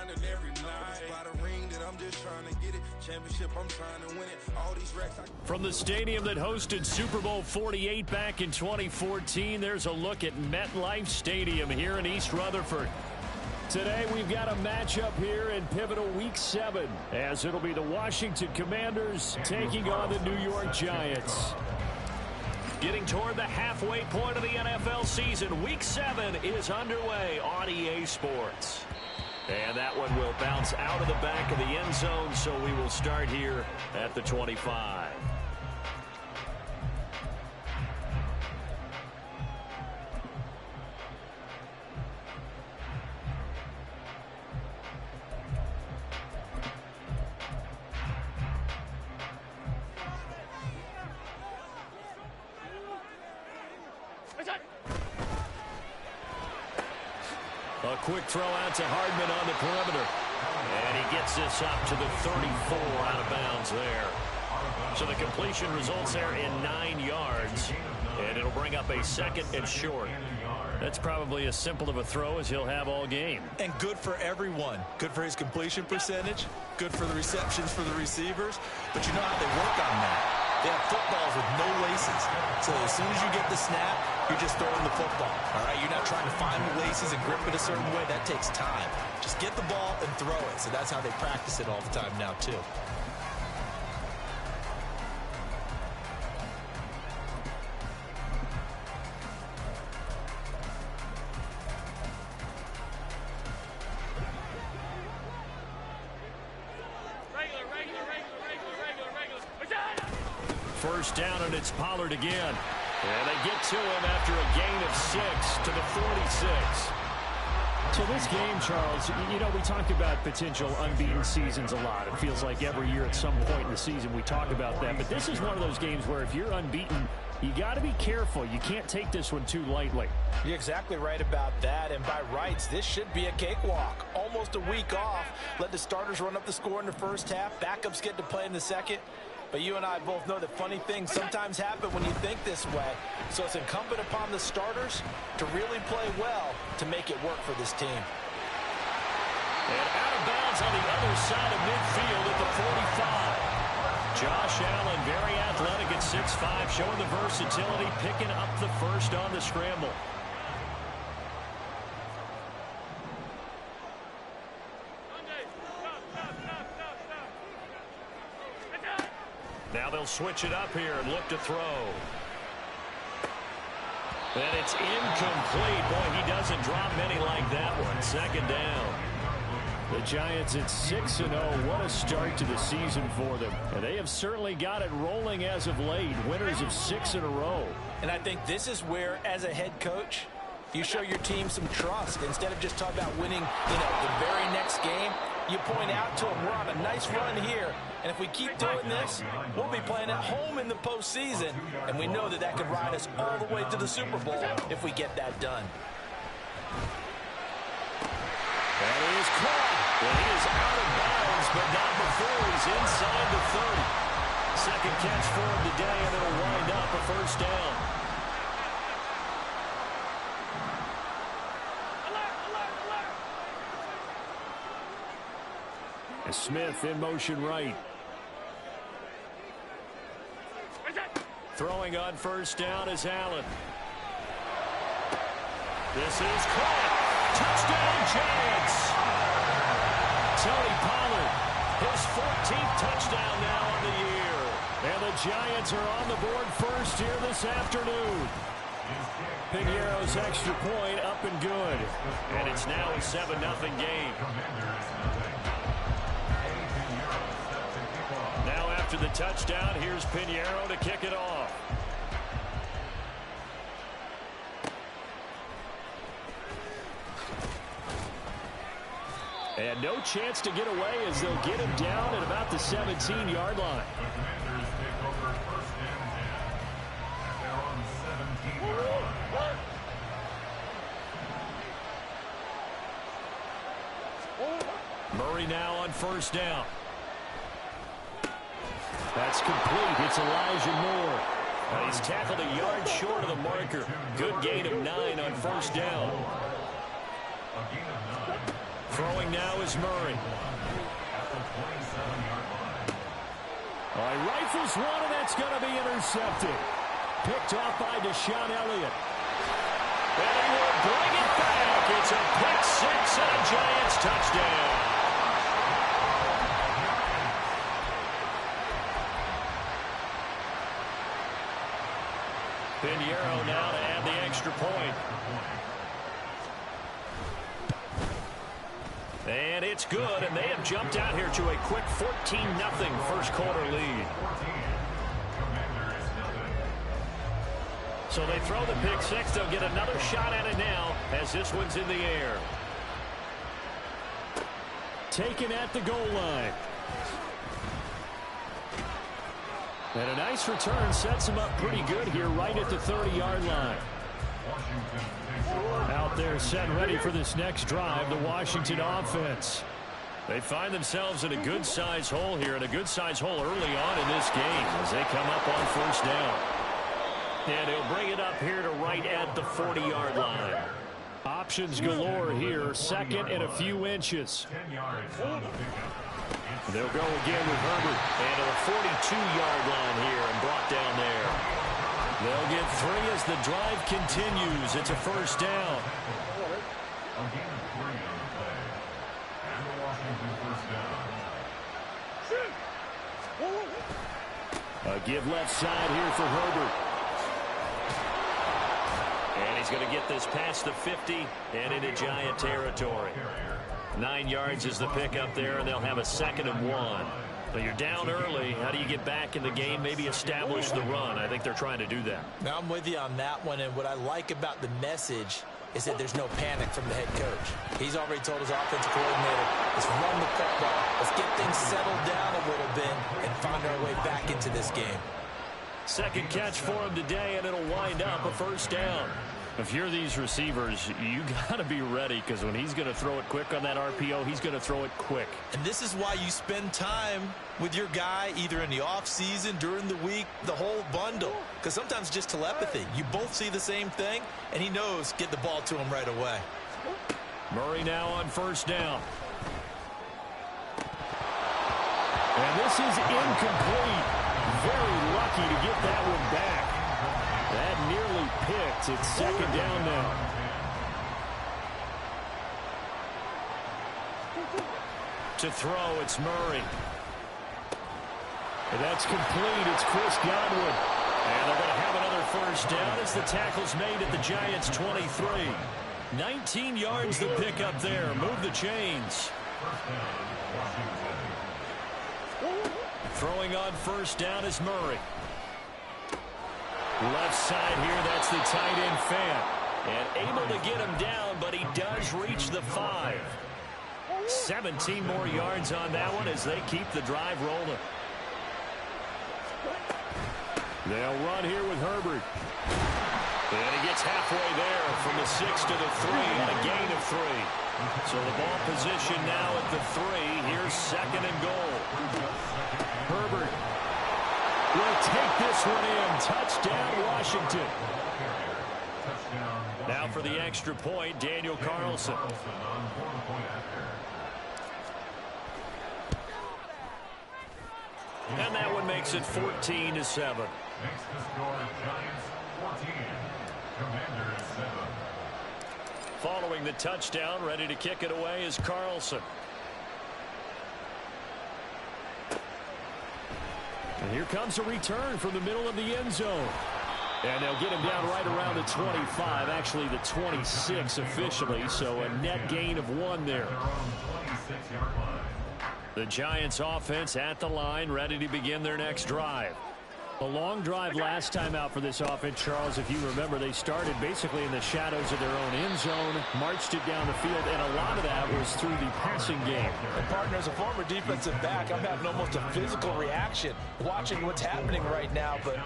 grinding every night. By the ring that I'm just trying to get it. Championship, I'm trying to win it. All these racks. From the stadium that hosted Super Bowl 48 back in 2014, there's a look at MetLife Stadium here in East Rutherford. Today we've got a matchup here in pivotal Week 7, as it'll be the Washington Commanders taking on the New York Giants. Getting toward the halfway point of the NFL season, Week 7 is underway on EA Sports. And that one will bounce out of the back of the end zone, so we will start here at the 25. A quick throw out to Hardman on the perimeter. And he gets this up to the 34 out of bounds there. So the completion results there in 9 yards. And it'll bring up a 2nd and short. That's probably as simple of a throw as he'll have all game. And good for everyone. Good for his completion percentage. Good for the receptions for the receivers. But you know how they work on that. They have footballs with no laces. So as soon as you get the snap, you're just throwing the football. All right, you're not trying to find the laces and grip it a certain way. That takes time. Just get the ball and throw it. So that's how they practice it all the time now, too. First down, and it's Pollard again. And they get to him after a gain of 6 to the 46. So this game, Charles, you know, we talk about potential unbeaten seasons a lot. It feels like every year at some point in the season we talk about that. But this is one of those games where if you're unbeaten, you got to be careful. You can't take this one too lightly. You're exactly right about that. And by rights, this should be a cakewalk. Almost a week off. Let the starters run up the score in the first half. Backups get to play in the second. But you and I both know that funny things sometimes happen when you think this way. So it's incumbent upon the starters to really play well to make it work for this team. And out of bounds on the other side of midfield at the 45. Josh Allen, very athletic at 6'5", showing the versatility, picking up the first on the scramble. Now they'll switch it up here and look to throw. And it's incomplete. Boy, he doesn't drop many like that one. 2nd down. The Giants at 6-0. What a start to the season for them. And they have certainly got it rolling as of late. Winners of 6 in a row. And I think this is where, as a head coach, you show your team some trust. Instead of just talking about winning, the very next game, you point out to them, we're on a nice run here. And if we keep doing this, we'll be playing at home in the postseason. And we know that that could ride us all the way to the Super Bowl if we get that done. That is caught. And he is out of bounds, but not before he's inside the 30. Second catch for him today, and it'll wind up a first down. Smith in motion right. Throwing on first down is Allen. This is caught. Touchdown, Giants. Tony Pollard, his 14th touchdown now on the year. And the Giants are on the board first here this afternoon. Piñeiro's extra point up and good. And it's now a 7-0 game. Now after the touchdown, here's Piñeiro to kick it off. And no chance to get away as they'll get him down at about the 17-yard line. Murray now on first down. That's complete. It's Elijah Moore. He's tackled a yard short of the marker. Good gain of 9 on first down. Throwing now is Murray. He rifles one, and that's going to be intercepted. Picked off by Deshaun Elliott. And he will bring it back. It's a pick six and a Giants touchdown. Pinheiro now to add the extra point. And it's good, and they have jumped out here to a quick 14-0 first quarter lead. So they throw the pick six. They'll get another shot at it now as this one's in the air. Taken at the goal line. And a nice return sets him up pretty good here right at the 30-yard line. Out there set ready for this next drive, the Washington offense. They find themselves in a good-sized hole here, and a good-sized hole early on in this game as they come up on first down. And he'll bring it up here to right at the 40-yard line. Options galore here, second and a few inches. They'll go again with Herbert, and to the 42-yard line here and brought down there. They'll get three as the drive continues. It's a first down. A give left side here for Herbert. And he's going to get this past the 50 and into Giant territory. 9 yards is the pickup there, and they'll have a 2nd and 1. But you're down early. How do you get back in the game, maybe establish the run? I think they're trying to do that. Now, I'm with you on that one, and what I like about the message is that there's no panic from the head coach. He's already told his offensive coordinator, let's run the football. Let's get things settled down a little bit and find our way back into this game. Second catch for him today, and it'll wind up a first down. If you're these receivers, you got to be ready, because when he's going to throw it quick on that RPO, he's going to throw it quick. And this is why you spend time with your guy either in the offseason, during the week, the whole bundle. Because sometimes just telepathy. You both see the same thing, and he knows get the ball to him right away. Murray now on first down. And this is incomplete. Very lucky to get that one back. That nearly picked. It's second down now. To throw, it's Murray. And that's complete. It's Chris Godwin. And they're going to have another first down as the tackle's made at the Giants' 23. 19 yards the pickup there. Move the chains. Throwing on first down is Murray. Left side here, that's the tight end Fant. And able to get him down, but he does reach the 5. 17 more yards on that one as they keep the drive rolling. They'll run here with Herbert. And he gets halfway there from the 6 to the 3 and a gain of 3. So the ball position now at the 3. Here's second and goal. Herbert will take this one in. Touchdown, Washington. Now for the extra point, Daniel Carlson. And that one makes it 14-7. Makes the score Giants 14, Commanders 7. Following the touchdown, ready to kick it away is Carlson. And here comes a return from the middle of the end zone. And they'll get him down right around the 25, actually the 26 officially, so a net gain of 1 there. The Giants offense at the line, ready to begin their next drive. A long drive last time out for this offense, Charles. If you remember, they started basically in the shadows of their own end zone, marched it down the field, and a lot of that was through the passing game. And partner, as a former defensive back, I'm having almost a physical reaction watching what's happening right now. But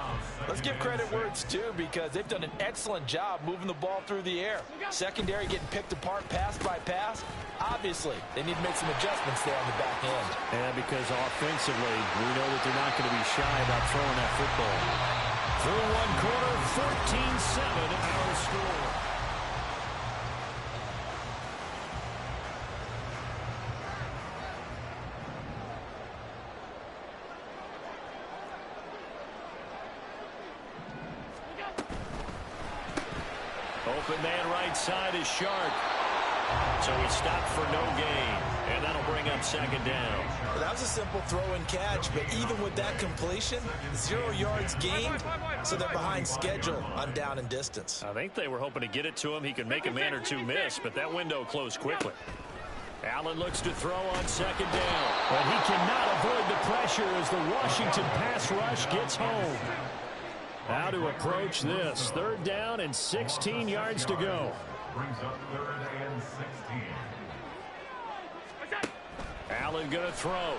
let's give credit where it's due, because they've done an excellent job moving the ball through the air. Secondary getting picked apart pass by pass. Obviously, they need to make some adjustments there on the back end. And because offensively, we know that they're not going to be shy about throwing that football. Through one quarter, 14-7 our score. Open man right side is Shark. So he stopped for no gain, and that'll bring up second down. That was a simple throw and catch, but even with that completion, 0 yards gained, so they're behind schedule on down and distance. I think they were hoping to get it to him. He could make a man or two miss, but that window closed quickly. Allen looks to throw on second down. But he cannot avoid the pressure as the Washington pass rush gets home. How to approach this. 3rd down and 16 yards to go. Brings up 3rd and 16. Allen going to throw.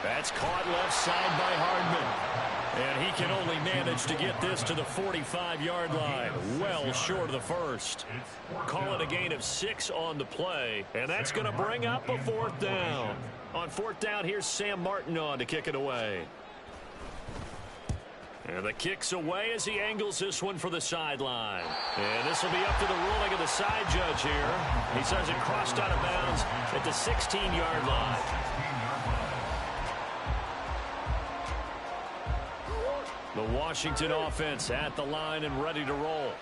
That's caught left side by Hardman. And he can only manage to get this to the 45-yard line. Well short of the first. Call it a gain of 6 on the play. And that's going to bring up a 4th down. On 4th down, here's Sam Martin on to kick it away. And the kick's away as he angles this one for the sideline. And this will be up to the ruling of the side judge here. He says it crossed out of bounds at the 16-yard line. The Washington offense at the line and ready to roll.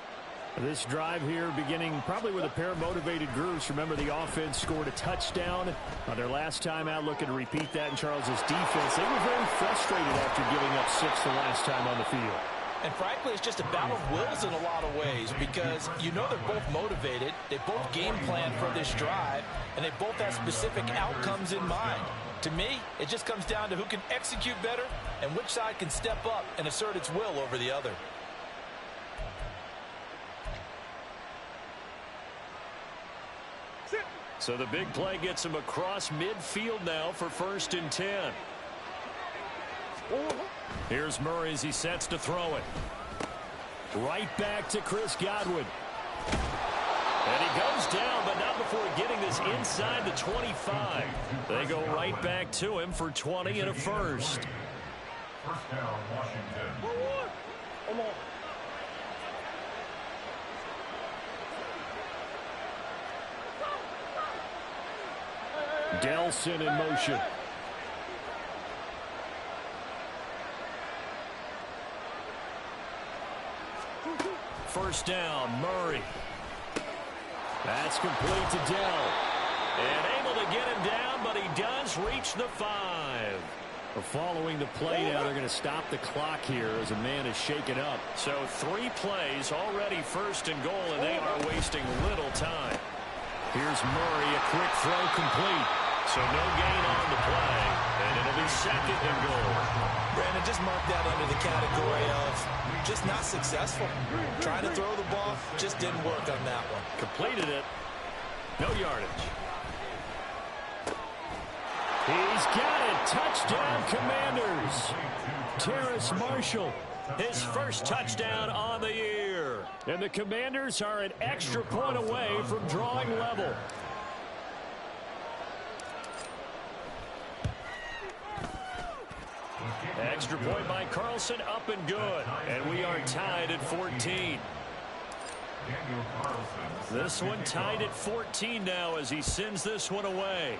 This drive here beginning probably with a pair of motivated groups. Remember, the offense scored a touchdown on their last time out, looking to repeat that in Charles's defense. They were very frustrated after giving up 6 the last time on the field. And frankly, it's just a battle of wills in a lot of ways because you know they're both motivated. They both game plan for this drive, and they both have specific outcomes in mind. To me, it just comes down to who can execute better and which side can step up and assert its will over the other. So the big play gets him across midfield now for 1st and 10. Here's Murray as he sets to throw it. Right back to Chris Godwin. And he goes down, but not before getting this inside the 25. They go right back to him for 20 and a first. 1st down, Washington. Delson in motion. First down, Murray. That's complete to Dell. And able to get him down, but he does reach the 5. Following the play now, they're going to stop the clock here as a man is shaken up. So 3 plays, already 1st and goal, and they are wasting little time. Here's Murray, a quick throw complete. So no gain on the play, and it'll be 2nd and goal. Brandon, just mark that under the category of just not successful. Trying to throw the ball, just didn't work on that one. Completed it. No yardage. He's got it. Touchdown, Commanders. Terrace Marshall. His first touchdown on the year. And the Commanders are an extra point away from drawing level. Extra point by Carlson, up and good. And we are tied at 14. This one tied at 14 now as he sends this one away.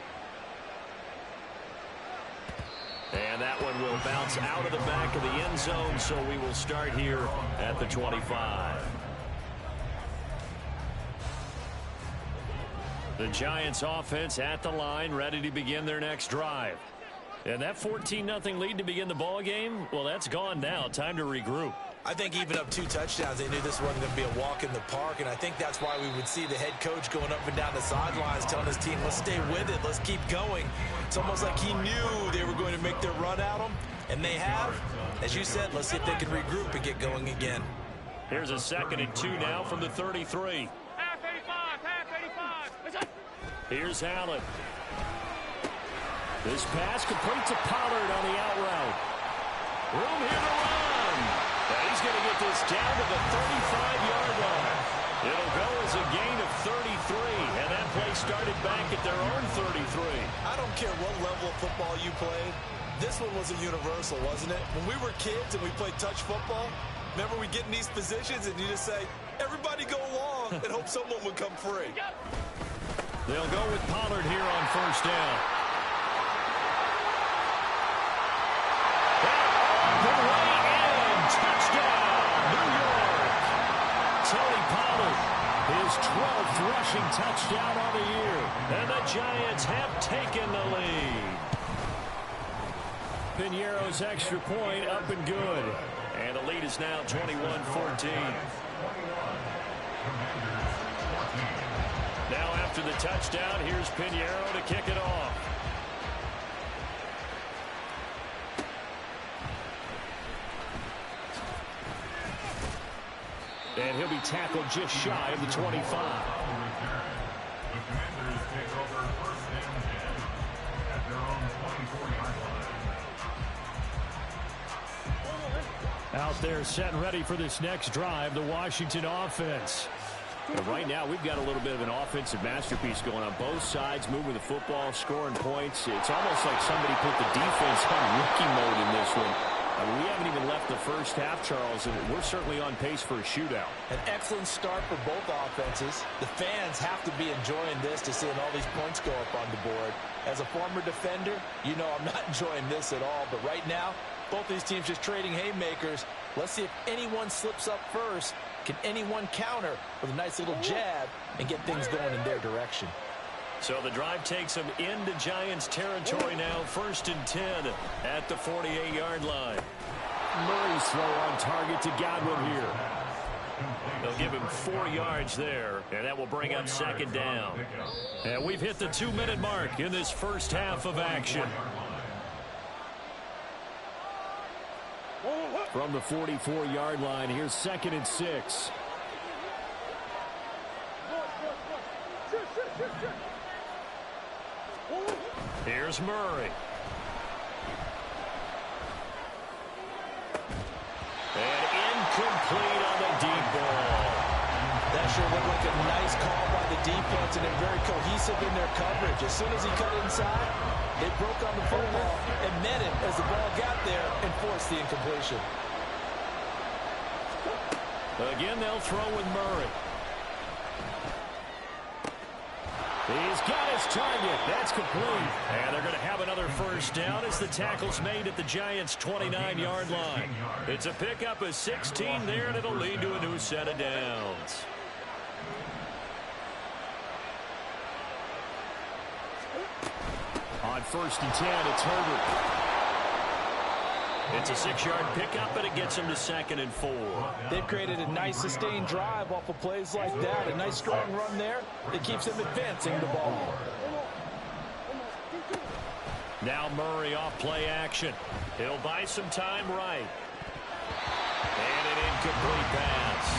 And that one will bounce out of the back of the end zone, so we will start here at the 25. The Giants offense at the line, ready to begin their next drive. And that 14-0 lead to begin the ball game, well, that's gone now. Time to regroup. I think even up 2 touchdowns, they knew this wasn't going to be a walk in the park, and I think that's why we would see the head coach going up and down the sidelines telling his team, let's stay with it, let's keep going. It's almost like he knew they were going to make their run at him, and they have. As you said, let's see if they can regroup and get going again. Here's a 2nd and 2 now from the 33. Half 85. Here's Allen. This pass complete to Pollard on the out route. Room here to run. And he's going to get this down to the 35-yard line. It'll go as a gain of 33, and that play started back at their own 33. I don't care what level of football you played. This one was a universal, wasn't it? When we were kids and we played touch football, remember we get in these positions and you just say, everybody go along and hope someone would come free. They'll go with Pollard here on first down. The way in, touchdown, New York. His 12th rushing touchdown on the year. And the Giants have taken the lead. Piñeiro's extra point up and good. And the lead is now 21-14. Now after the touchdown, here's Piñeiro to kick it off. And he'll be tackled just shy of the 25. The Commanders take over 1st and 10 at their own 24-yard line. Out there set and ready for this next drive, the Washington offense. And right now, we've got a little bit of an offensive masterpiece going on both sides, moving the football, scoring points. It's almost like somebody put the defense on rookie mode in this one. We haven't even left the first half, Charles, and we're certainly on pace for a shootout. An excellent start for both offenses. The fans have to be enjoying this to seeing all these points go up on the board. As a former defender, you know I'm not enjoying this at all. But right now, both these teams just trading haymakers. Let's see if anyone slips up first. Can anyone counter with a nice little jab and get things going in their direction? So the drive takes them into Giants territory now, 1st and 10 at the 48-yard line. Murray's throw on target to Godwin here. They'll give him 4 yards there, and that will bring up 2nd down. And we've hit the 2-minute mark in this first half of action. From the 44-yard line, here's 2nd and 6. Here's Murray. And incomplete on the deep ball. That sure looked like a nice call by the defense, and they're very cohesive in their coverage. As soon as he cut inside, they broke on the football and met him as the ball got there and forced the incompletion. Again, they'll throw with Murray. He's got his target. That's complete. And they're going to have another first down as the tackle's made at the Giants' 29-yard line. It's a pickup of 16 there, and it'll lead to a new set of downs. On 1st and 10, it's Herbert. It's a 6-yard pickup, and it gets him to 2nd and 4. They've created a nice sustained drive off of plays like that. A nice strong run there that keeps them advancing the ball. Now Murray off play action. He'll buy some time right. And an incomplete pass.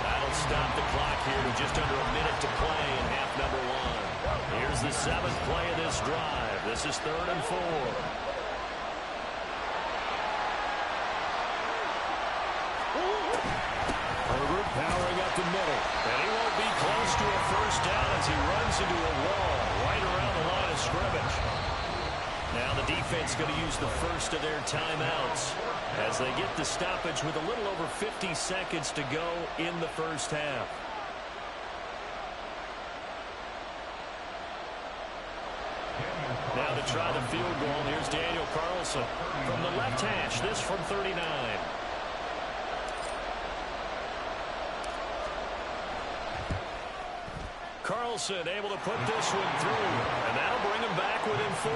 That'll stop the clock here with just under a minute to play in half number 1. Here's the 7th play of this drive. This is 3rd and 4. Herbert powering up the middle. And he won't be close to a first down as he runs into a wall right around the line of scrimmage. Now the defense going to use the first of their timeouts as they get the stoppage with a little over 50 seconds to go in the first half. Now to try the field goal, here's Daniel Carlson from the left hash, this from 39. Carlson able to put this one through, and that'll bring him back within 4.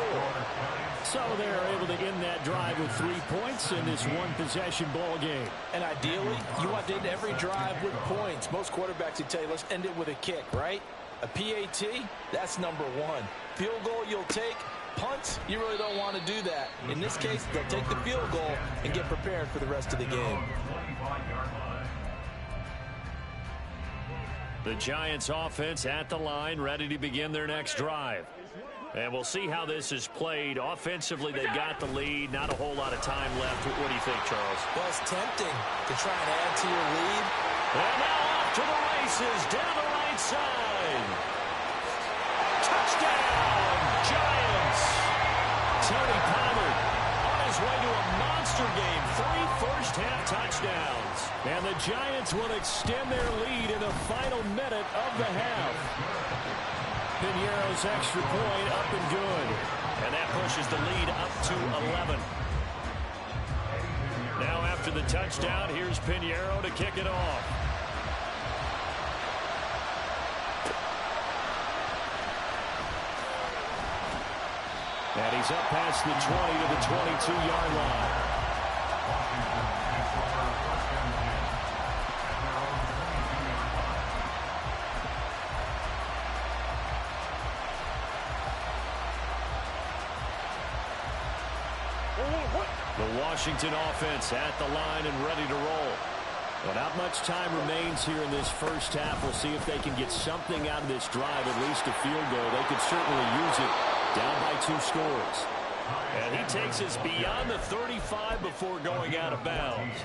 So they're able to end that drive with 3 points in this one-possession ball game. And ideally, you want to end every drive with points. Most quarterbacks would tell you, let's end it with a kick, right? A PAT, that's number 1. Field goal you'll take. Punts, you really don't want to do that. In this case, they'll take the field goal and get prepared for the rest of the game. The Giants offense at the line, ready to begin their next drive. And we'll see how this is played. Offensively, they've got the lead. Not a whole lot of time left. What do you think, Charles? Well, it's tempting to try and add to your lead. And now off to the races, down the right side. Touchdown, Giants. Tony Pollard on his way to a monster game. 3 first-half touchdowns. And the Giants will extend their lead in the final minute of the half. Piñeiro's extra point up and good. And that pushes the lead up to 11. Now after the touchdown, here's Piñeiro to kick it off. And he's up past the 20 to the 22-yard line. The Washington offense at the line and ready to roll. Well, not much time remains here in this first half. We'll see if they can get something out of this drive, at least a field goal. They could certainly use it, down by 2 scores. And he takes us beyond the 35 before going out of bounds.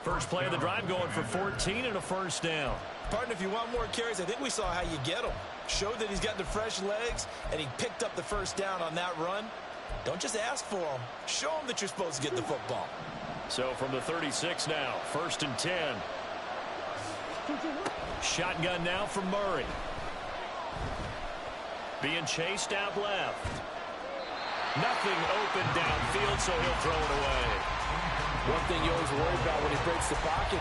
First play of the drive going for 14 and a first down. Partner, if you want more carries, I think we saw how you get them. Showed that he's got the fresh legs, and he picked up the first down on that run. Don't just ask for them. Show them that you're supposed to get the football. So from the 36 now, 1st and 10. Shotgun now from Murray. Being chased out left. Nothing open downfield, so he'll throw it away. One thing you always worry about when he breaks the pocket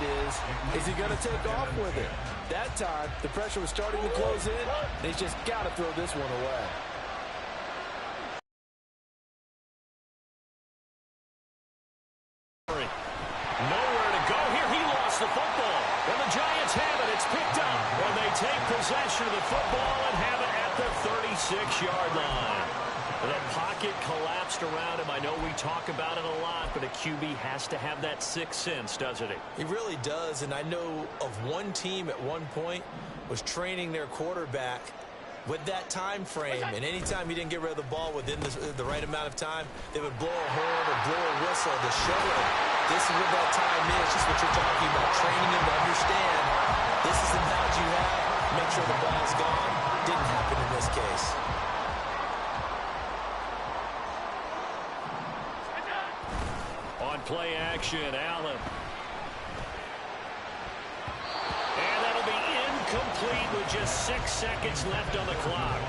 is he going to take off with it? That time, the pressure was starting to close in, and he's just got to throw this one away. Nowhere to go here. He lost the football. And the Giants have it. It's picked up. And they take possession of the football and have it at the 36-yard line. The pocket collapsed around him. I know we talk about it a lot, but a QB has to have that sixth sense, doesn't he? He really does, and I know of one team at one point was training their quarterback with that time frame, and anytime he didn't get rid of the ball within the right amount of time, they would blow a horn or blow a whistle to show him this is what that time is, just what you're talking about, training him to understand this is the knowledge you have, make sure the ball's gone. Didn't happen in this case. On play action, Allen. And that'll be incomplete with just 6 seconds left on the clock.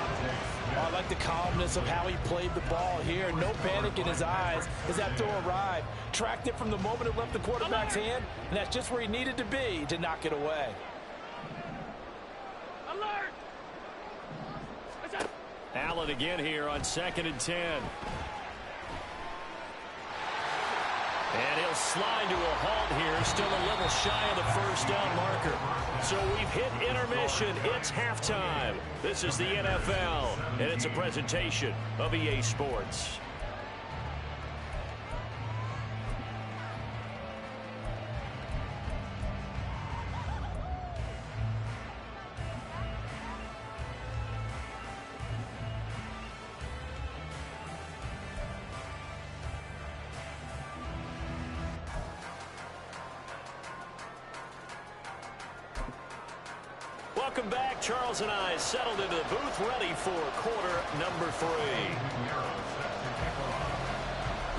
I like the calmness of how he played the ball here. No panic in his eyes as that throw arrived. Tracked it from the moment it left the quarterback's hand, and that's just where he needed to be to knock it away. Alert! Allen again here on 2nd and 10. And he'll slide to a halt here, still a little shy of the first down marker. So we've hit intermission. It's halftime. This is the NFL, and it's a presentation of EA Sports. Welcome back. Charles and I settled into the booth, ready for quarter number 3.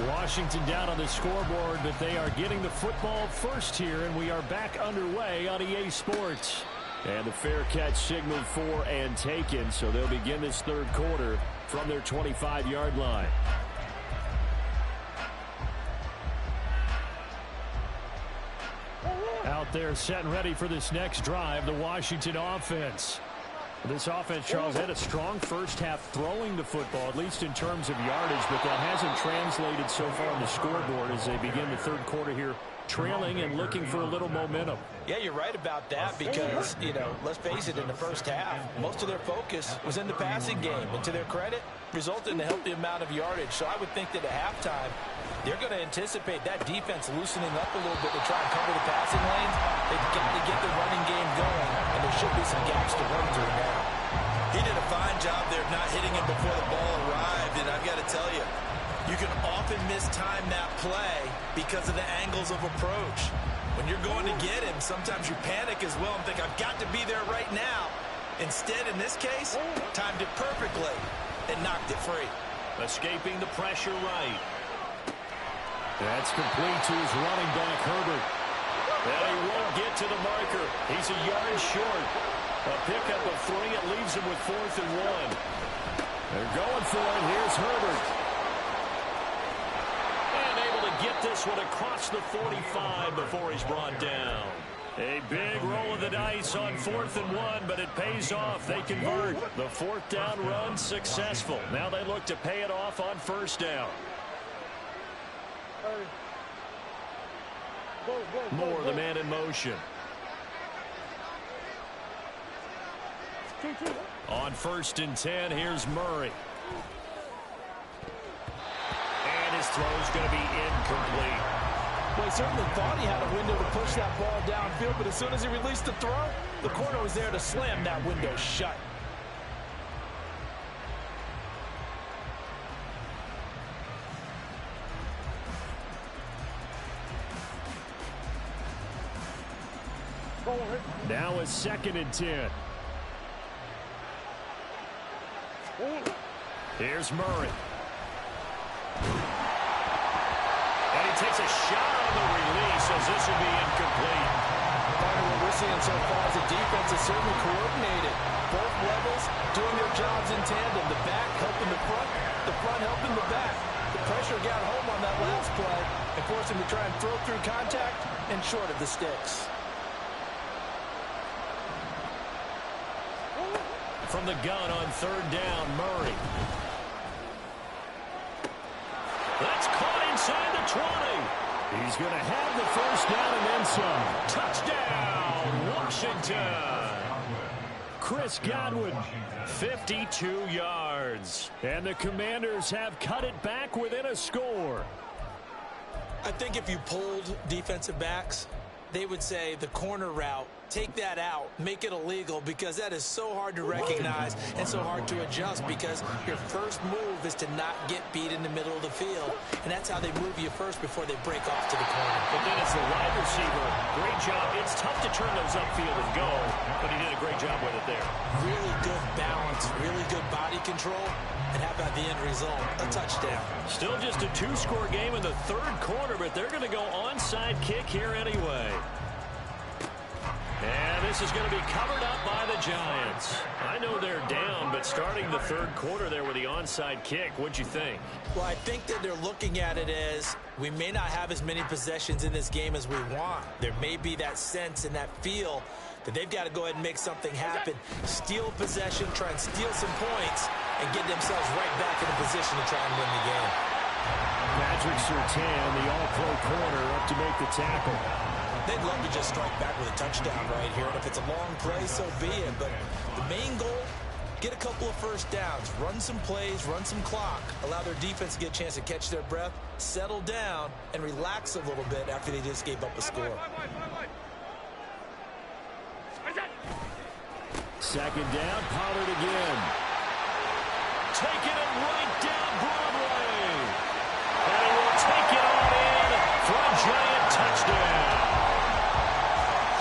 Washington down on the scoreboard, but they are getting the football first here, and we are back underway on EA Sports. And the fair catch signaled for and taken, so they'll begin this third quarter from their 25-yard line. Out there set and ready for this next drive, the Washington offense. This offense, Charles, had a strong first half throwing the football, at least in terms of yardage, but that hasn't translated so far on the scoreboard as they begin the third quarter here, trailing and looking for a little momentum. Yeah, you're right about that because, you know, let's face it, in the first half, most of their focus was in the passing game. And to their credit, resulted in a healthy amount of yardage. So I would think that at halftime, they're going to anticipate that defense loosening up a little bit to try and cover the passing lanes. They've got to get the running game going, and there should be some gaps to run through now. He did a fine job there of not hitting him before the ball arrived, and I've got to tell you, you can often mistime that play because of the angles of approach. When you're going to get him, sometimes you panic as well and think, I've got to be there right now. Instead, in this case, timed it perfectly and knocked it free. Escaping the pressure right. That's complete to his running back, Herbert. And he won't get to the marker. He's a yard short. A pickup of 3. It leaves him with 4th and 1. They're going for it. Here's Herbert. And able to get this one across the 45 before he's brought down. A big roll of the dice on 4th and 1, but it pays off. They convert. The 4th down run successful. Now they look to pay it off on 1st down. Moore, the man in motion. On 1st and 10, here's Murray. And his throw's going to be incomplete. Well, he certainly thought he had a window to push that ball downfield, but as soon as he released the throw, the corner was there to slam that window shut. Now a 2nd and 10. Here's Murray. And he takes a shot on the release as this will be incomplete. What we're seeing so far is the defense is certainly coordinated. Both levels doing their jobs in tandem. The back helping the front helping the back. The pressure got home on that last play and forced him to try and throw through contact and short of the sticks. From the gun on 3rd down, Murray. That's caught inside the 20. He's going to have the 1st down and then some. Touchdown, Washington. Chris Godwin, 52 yards. And the Commanders have cut it back within a score. I think if you polled defensive backs, they would say the corner route, take that out, make it illegal, because that is so hard to recognize and so hard to adjust, because your first move is to not get beat in the middle of the field, and that's how they move you first before they break off to the corner. But then as the wide receiver, great job. It's tough to turn those upfield and go, but he did a great job with it there. Really good balance, really good body control, and how about the end result? A touchdown. Still just a 2-score game in the 3rd quarter, but they're going to go onside kick here anyway. And this is going to be covered up by the Giants. I know they're down, but starting the 3rd quarter there with the onside kick, what'd you think? Well, I think that they're looking at it as we may not have as many possessions in this game as we want. There may be that sense and that feel that they've got to go ahead and make something happen. Steal possession, try and steal some points, and get themselves right back in a position to try and win the game. Patrick Surtain, the all-pro corner, up to make the tackle. They'd love to just strike back with a touchdown right here, and if it's a long play, so be it. But the main goal, get a couple of 1st downs, run some plays, run some clock, allow their defense to get a chance to catch their breath, settle down, and relax a little bit after they just gave up a score. 2nd down, Pollard again. Taking it right down Broadway. And he will take it on in for a Giant touchdown.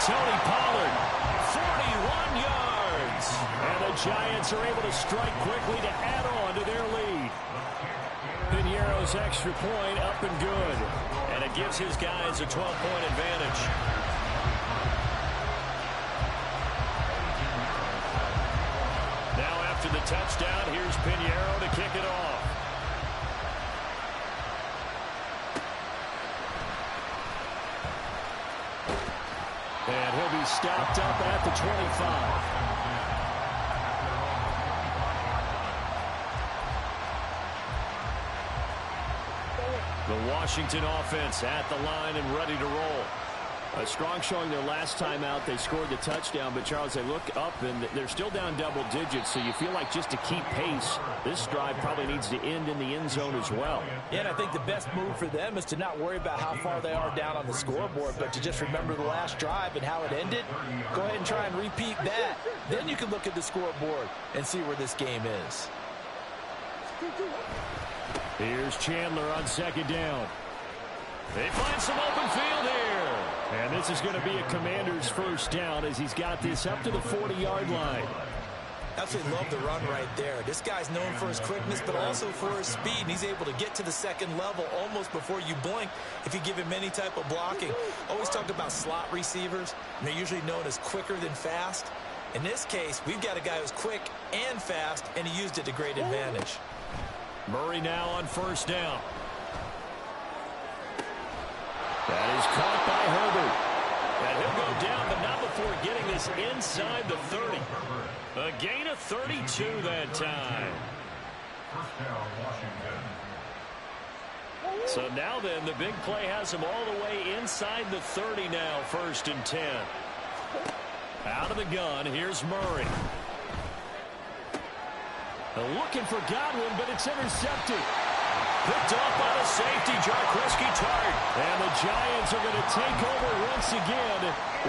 Tony Pollard, 41 yards. And the Giants are able to strike quickly to add on to their lead. Piñeiro's extra point up and good. And it gives his guys a 12-point advantage. Now after the touchdown, here's Piñeiro to kick it off. And he'll be stopped up at the 25. The Washington offense at the line and ready to roll. A strong showing their last time out. They scored the touchdown, but Charles, they look up and they're still down double digits, so you feel like just to keep pace, this drive probably needs to end in the end zone as well. Yeah, and I think the best move for them is to not worry about how far they are down on the scoreboard, but to just remember the last drive and how it ended. Go ahead and try and repeat that. Then you can look at the scoreboard and see where this game is. Here's Chandler on 2nd down. They find some open field here. And this is going to be a Commander's 1st down as he's got this up to the 40-yard line. Absolutely love the run right there. This guy's known for his quickness, but also for his speed. And he's able to get to the 2nd level almost before you blink if you give him any type of blocking. Always talk about slot receivers, and they're usually known as quicker than fast. In this case, we've got a guy who's quick and fast, and he used it to great advantage. Murray now on 1st down. That is caught by Herbert. And he'll go down, but not before getting this inside the 30. A gain of 32 that time. First down, Washington. So now then, the big play has him all the way inside the 30 now, 1st and 10. Out of the gun, here's Murray. They're looking for Godwin, but it's intercepted. Picked off by the safety, Jaquiski Tartt. And the Giants are going to take over once again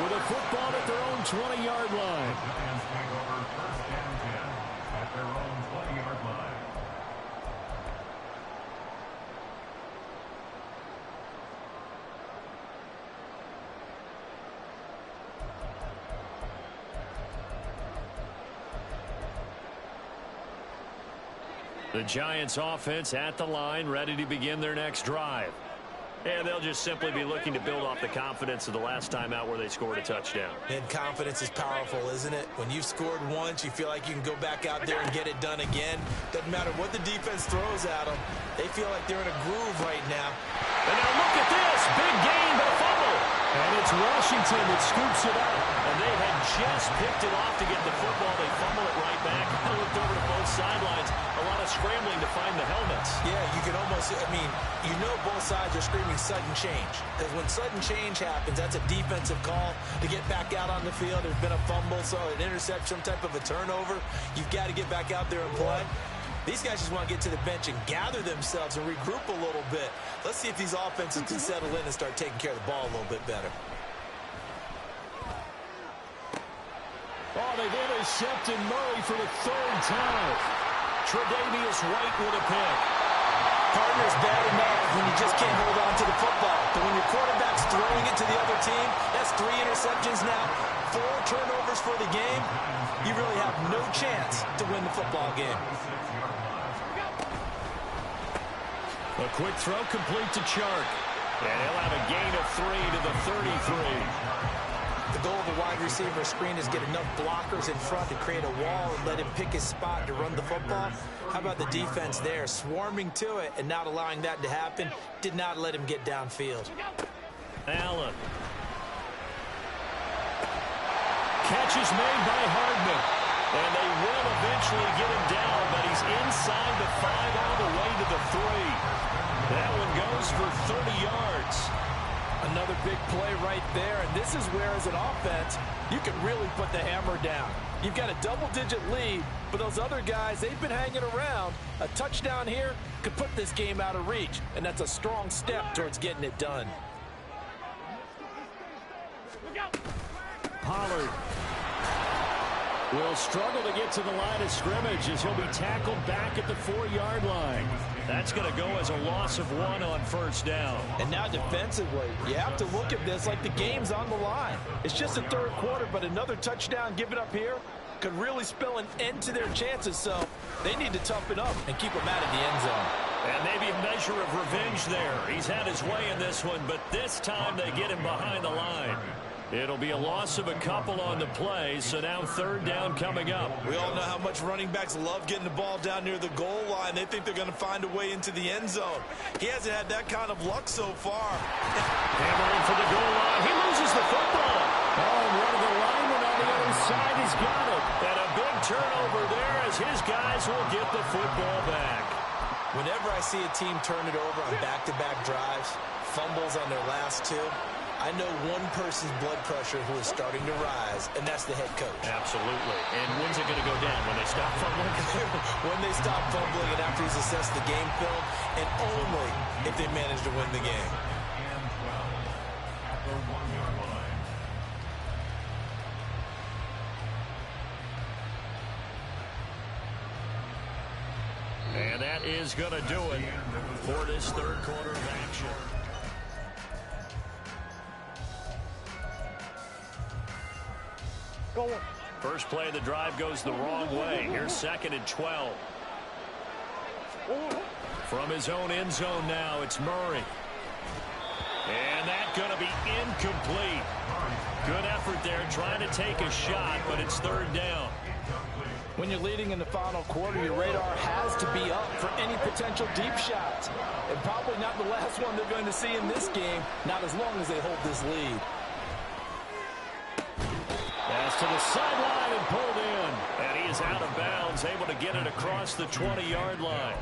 with a football at their own 20-yard line. The Giants take over 1st and 10 at their own 20-yard line. The Giants offense at the line, ready to begin their next drive. And they'll just simply be looking to build off the confidence of the last time out where they scored a touchdown. And confidence is powerful, isn't it? When you've scored once, you feel like you can go back out there and get it done again. Doesn't matter what the defense throws at them. They feel like they're in a groove right now. And now look at this. Big gain, but a fumble. And it's Washington that scoops it up. And they had just picked it off to get the football. They fumble it right back. I looked over to both sidelines. A lot of scrambling to find the helmets. Yeah, you can almost, I mean, you know both sides are screaming sudden change. Because when sudden change happens, that's a defensive call to get back out on the field. There's been a fumble, so an interception, some type of a turnover. You've got to get back out there and play. These guys just want to get to the bench and gather themselves and regroup a little bit. Let's see if these offenses can settle in and start taking care of the ball a little bit better. Oh, they've intercepted Murray for the 3rd time. Tre'Davious White with a pick. Partner's bad enough when you just can't hold on to the football. But when your quarterback's throwing it to the other team, that's 3 interceptions now, 4 turnovers for the game. You really have no chance to win the football game. A quick throw complete to Chark. And he'll have a gain of 3 to the 33. The goal of the wide receiver screen is get enough blockers in front to create a wall and let him pick his spot to run the football. How about the defense there, swarming to it and not allowing that to happen? Did not let him get downfield. Allen. Catch is made by Hardman. And they will eventually get him down, but he's inside the 5 all the way to the 3. That one goes for 30 yards. Another big play right there, and this is where, as an offense, you can really put the hammer down. You've got a double-digit lead, but those other guys, they've been hanging around. A touchdown here could put this game out of reach, and that's a strong step towards getting it done. Pollard will struggle to get to the line of scrimmage as he'll be tackled back at the 4-yard line. That's going to go as a loss of 1 on 1st down. And now defensively, you have to look at this like the game's on the line. It's just the 3rd quarter, but another touchdown given up here could really spell an end to their chances. So they need to toughen up and keep them out of the end zone. And maybe a measure of revenge there. He's had his way in this one, but this time they get him behind the line. It'll be a loss of a couple on the play, so now 3rd down coming up. We all know how much running backs love getting the ball down near the goal line. They think they're going to find a way into the end zone. He hasn't had that kind of luck so far. Hammering for the goal line. He loses the football. Oh, and one of the linemen on the other side has got it. And a big turnover there as his guys will get the football back. Whenever I see a team turn it over on back-to-back drives, fumbles on their last 2, I know one person's blood pressure who is starting to rise, and that's the head coach. Absolutely. And when's it going to go down? When they stop fumbling? When they stop fumbling and after he's assessed the game film, and only if they manage to win the game. And 12 at the 1-yard line. And that is going to do it for this 3rd quarter of action. First play of the drive goes the wrong way. Here's 2nd and 12. From his own end zone now, it's Murray. And that's going to be incomplete. Good effort there, trying to take a shot, but it's 3rd down. When you're leading in the final quarter, your radar has to be up for any potential deep shots. And probably not the last one they're going to see in this game, not as long as they hold this lead. to the sideline and pulled in. And he is out of bounds, able to get it across the 20-yard line.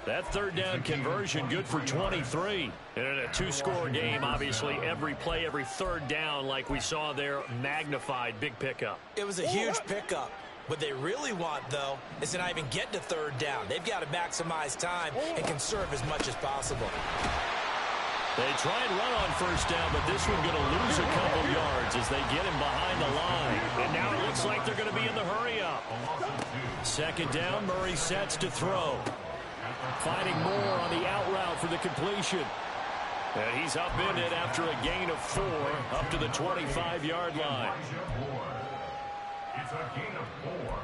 That third down conversion good for 23. And in a two-score game, obviously, every play, every third down, like we saw there, magnified. Big pickup. It was a huge pickup. What they really want, though, is to not even get to third down. They've got to maximize time and conserve as much as possible. They try and run on first down, but this one going to lose a couple yards as they get him behind the line. And now it looks like they're going to be in the hurry-up. Second down, Murray sets to throw. Finding Moore on the out route for the completion. And he's up in it after a gain of 4 up to the 25-yard line. It's a gain of 4,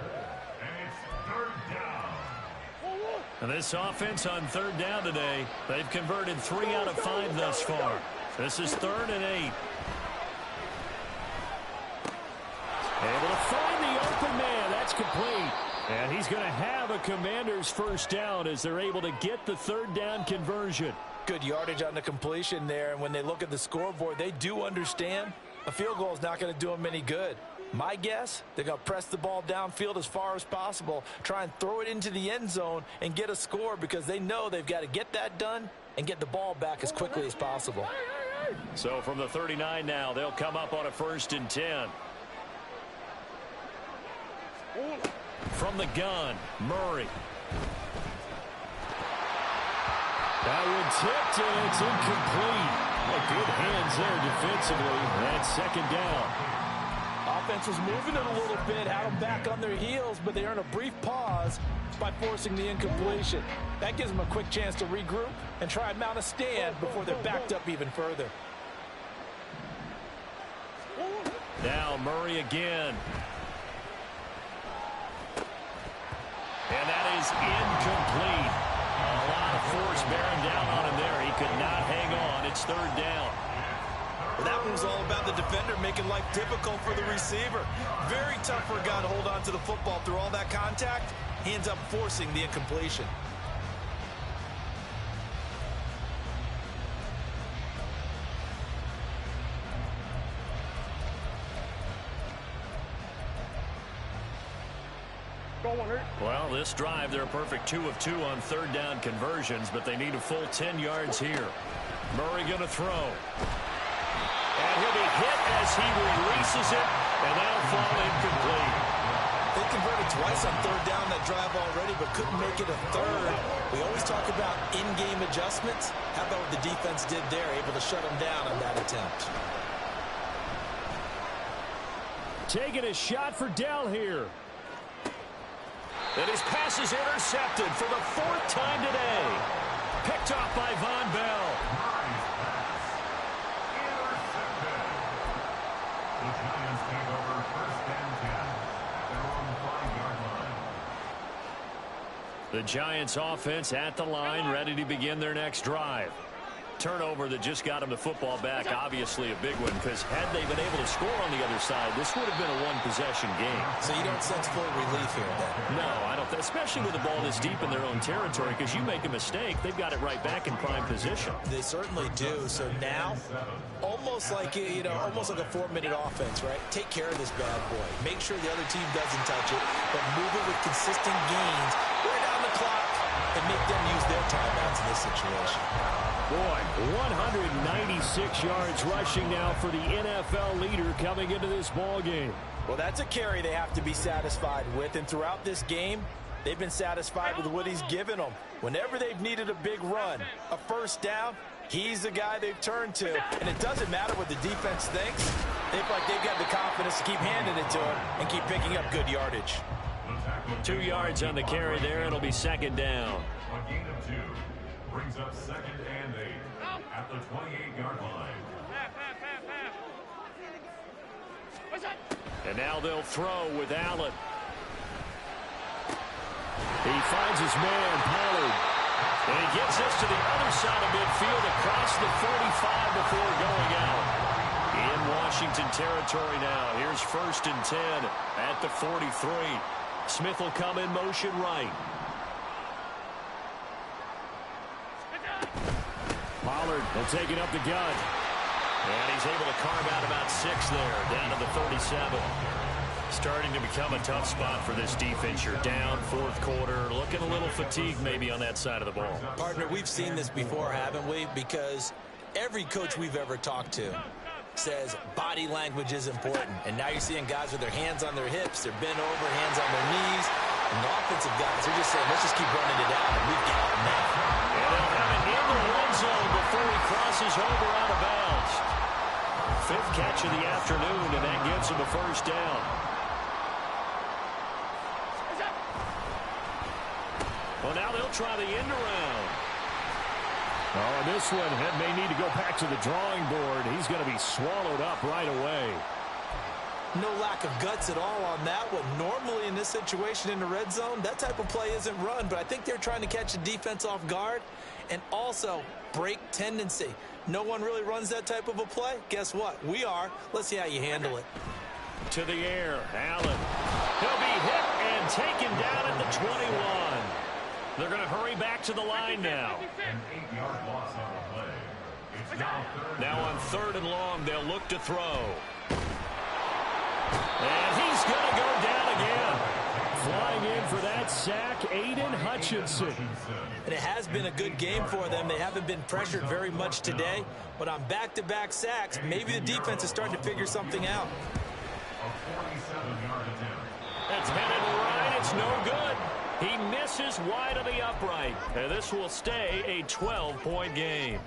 and it's third down. And this offense on third down today, they've converted 3 out of 5 thus far. This is 3rd and 8. Able to find the open man. That's complete. And he's going to have a Commander's first down as they're able to get the third down conversion. Good yardage on the completion there, and when they look at the scoreboard, they do understand a field goal is not going to do them any good. My guess, they're going to press the ball downfield as far as possible, try and throw it into the end zone and get a score because they know they've got to get that done and get the ball back as quickly as possible. So from the 39 now, they'll come up on a 1st and 10. From the gun, Murray. That one tipped, and it's incomplete. Good hands there defensively. That's second down. Offense was moving it a little bit, had them back on their heels, but they earn a brief pause by forcing the incompletion. That gives them a quick chance to regroup and try and mount a stand before they're backed up even further. Now Murray again. And that is incomplete. A lot of force bearing down on him there. He could not hang on. It's third down. Well, that one was all about the defender making life difficult for the receiver. Very tough for a guy to hold on to the football through all that contact. He ends up forcing the incompletion. Well, this drive, they're a perfect 2 of 2 on third down conversions, but they need a full 10 yards here. Murray going to throw. And he'll be hit as he releases it, and that'll fall incomplete. They converted twice on third down that drive already, but couldn't make it a third. We always talk about in-game adjustments. How about what the defense did there, able to shut them down on that attempt? Taking a shot for Dell here. And his pass is intercepted for the 4th time today. Picked off by Von Bell. Murray's pass. Intercepted. The Giants take over 1st and 10 at their own 5-yard line. The Giants offense at the line, ready to begin their next drive. Turnover that just got them the football back, obviously a big one, because had they been able to score on the other side, this would have been a one-possession game. So you don't sense full relief here, then? No, I don't, especially with the ball this deep in their own territory, because you make a mistake, they've got it right back in prime position. They certainly do. So now, almost like, almost like a 4-minute offense, right? Take care of this bad boy. Make sure the other team doesn't touch it, but move it with consistent gains. Wear down the clock and make them use their timeouts in this situation. Boy, 196 yards rushing now for the NFL leader coming into this ball game. Well, that's a carry they have to be satisfied with, and throughout this game, they've been satisfied with what he's given them. Whenever they've needed a big run, a first down, he's the guy they've turned to, and it doesn't matter what the defense thinks. They feel like they've got the confidence to keep handing it to him and keep picking up good yardage. 2 yards on the carry there. It'll be second down. A gain of 2 brings up 2nd and 8 at the 28-yard line. And now they'll throw with Allen. He finds his man, Pollard. And he gets this to the other side of midfield across the 45 before going out. In Washington territory now. Here's 1st and 10 at the 43. Smith will come in motion right. Pollard will take it up the gut. And he's able to carve out about 6 there, down to the 37. Starting to become a tough spot for this defense. You're down fourth quarter, looking a little fatigued maybe on that side of the ball. Partner, we've seen this before, haven't we? Because every coach we've ever talked to says body language is important. And now you're seeing guys with their hands on their hips, they're bent over, hands on their knees. And the offensive guys are just saying, let's just keep running it out, and we've got them now. And they'll have it in the red zone before he crosses over out of bounds. Fifth catch of the afternoon, and that gives him a first down. Well, now they'll try the end around. Oh, and this one may need to go back to the drawing board. He's going to be swallowed up right away. No lack of guts at all on that one. Normally in this situation in the red zone, that type of play isn't run, but I think they're trying to catch the defense off guard and also break tendency. No one really runs that type of a play. Guess what? We are. Let's see how you handle it. To the air, Allen. He'll be hit and taken down at the 21. They're going to hurry back to the line now. An 8-yard loss on the play. It's now on third and long, they'll look to throw. And he's going to go down again. Flying in for that sack, Aiden Hutchinson. And it has been a good game for them. They haven't been pressured very much today. But on back-to-back sacks, maybe the defense is starting to figure something out. a 47-yard attempt. It's headed right. It's no good. He misses wide of the upright. And this will stay a 12-point game.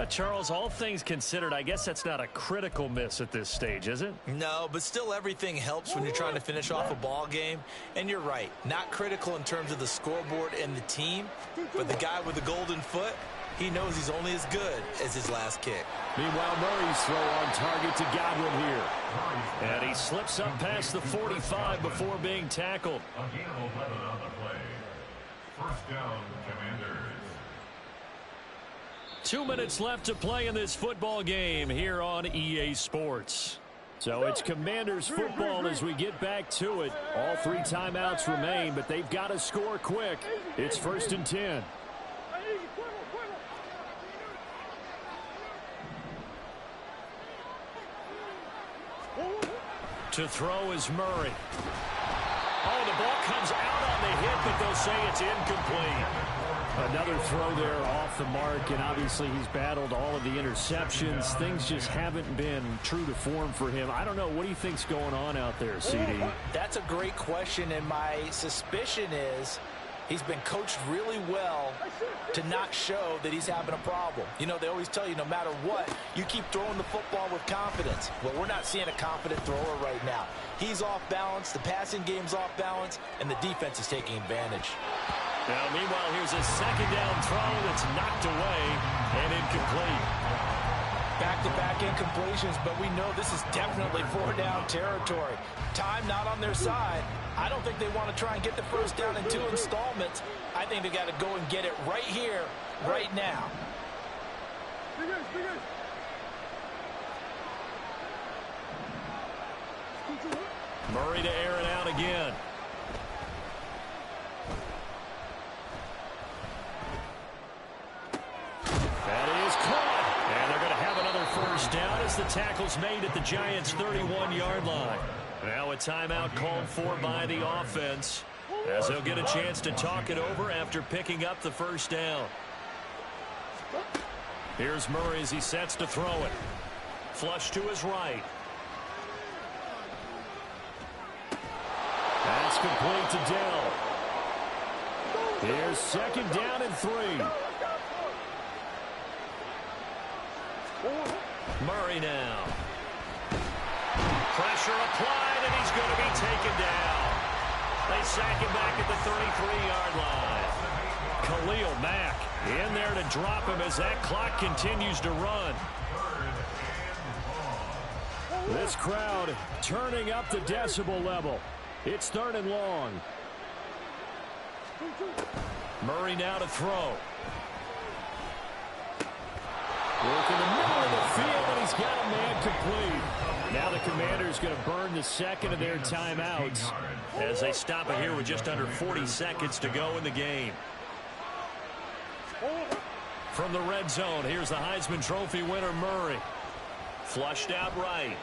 Charles, all things considered, I guess that's not a critical miss at this stage, is it? No, but still everything helps when you're trying to finish off a ball game. And you're right, not critical in terms of the scoreboard and the team, but the guy with the golden foot, he knows he's only as good as his last kick. Meanwhile, Murray's throw on target to Godwin here. And he slips up past the 45 before being tackled. A gain of 11 on the play. First down, Commanders. 2 minutes left to play in this football game here on EA Sports. So it's Commanders football as we get back to it. All 3 timeouts remain, but they've got to score quick. It's 1st and 10. To throw is Murray. Oh, the ball comes out on the hit, but they'll say it's incomplete. Another throw there off the mark, and obviously he's battled all of the interceptions. Things just haven't been true to form for him. I don't know. What do you think's going on out there, CD? That's a great question, and my suspicion is he's been coached really well to not show that he's having a problem. You know, they always tell you no matter what, you keep throwing the football with confidence. Well, we're not seeing a confident thrower right now. He's off balance, the passing game's off balance, and the defense is taking advantage. Now, meanwhile, here's a second down throw that's knocked away and incomplete. Back-to-back incompletions, but we know this is definitely 4-down territory. Time not on their side. I don't think they want to try and get the first down in 2 installments. I think they got to go and get it right here, right now. Murray to air it out again. That is caught. And they're going to have another first down as the tackle's made at the Giants' 31-yard line. Now a timeout called for by the offense as they'll get a chance to talk it over after picking up the first down. Here's Murray as he sets to throw it. Flush to his right. That's complete to Dell. Here's second down and 3. Murray now. Pressure applied, and he's going to be taken down. They sack him back at the 33-yard line. Khalil Mack in there to drop him as that clock continues to run. This crowd turning up the decibel level. It's 3rd and long. Murray now to throw. Work in the middle of the field, and he's got a man complete. Now the Commanders going to burn the second of their timeouts as they stop it here with just under 40 seconds to go in the game. From the red zone, here's the Heisman Trophy winner, Murray. Flushed out right.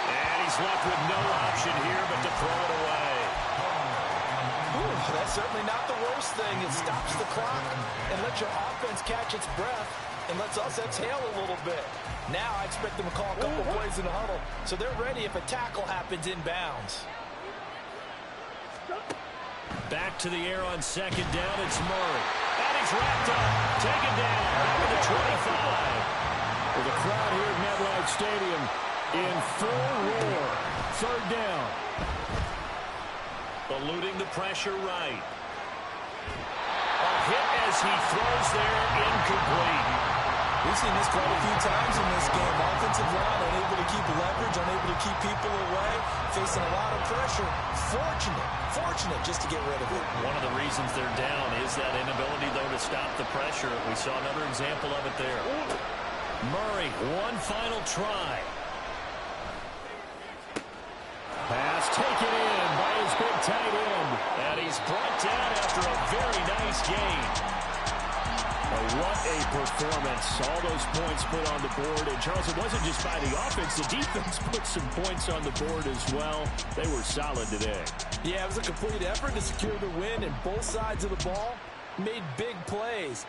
And he's left with no option here but to throw it away. Ooh, that's certainly not the worst thing. It stops the clock and lets your offense catch its breath and lets us exhale a little bit. Now I expect them to call a couple plays in the huddle so they're ready if a tackle happens inbounds. Back to the air on second down. It's Murray. And he's wrapped up. Taken down. Back at the 25. With the crowd here at MetLife Stadium in full roar. Third down. Eluding the pressure right. A hit as he throws there. Incomplete. We've seen this quite a few times in this game. Offensive line unable to keep leverage, unable to keep people away, facing a lot of pressure. Fortunate just to get rid of it. One of the reasons they're down is that inability, though, to stop the pressure. We saw another example of it there. Murray, one final try. Pass taken in by his big tight end. And he's brought down after a very nice gain. What a performance. All those points put on the board. And, Charles, it wasn't just by the offense. The defense put some points on the board as well. They were solid today. Yeah, it was a complete effort to secure the win, and both sides of the ball made big plays.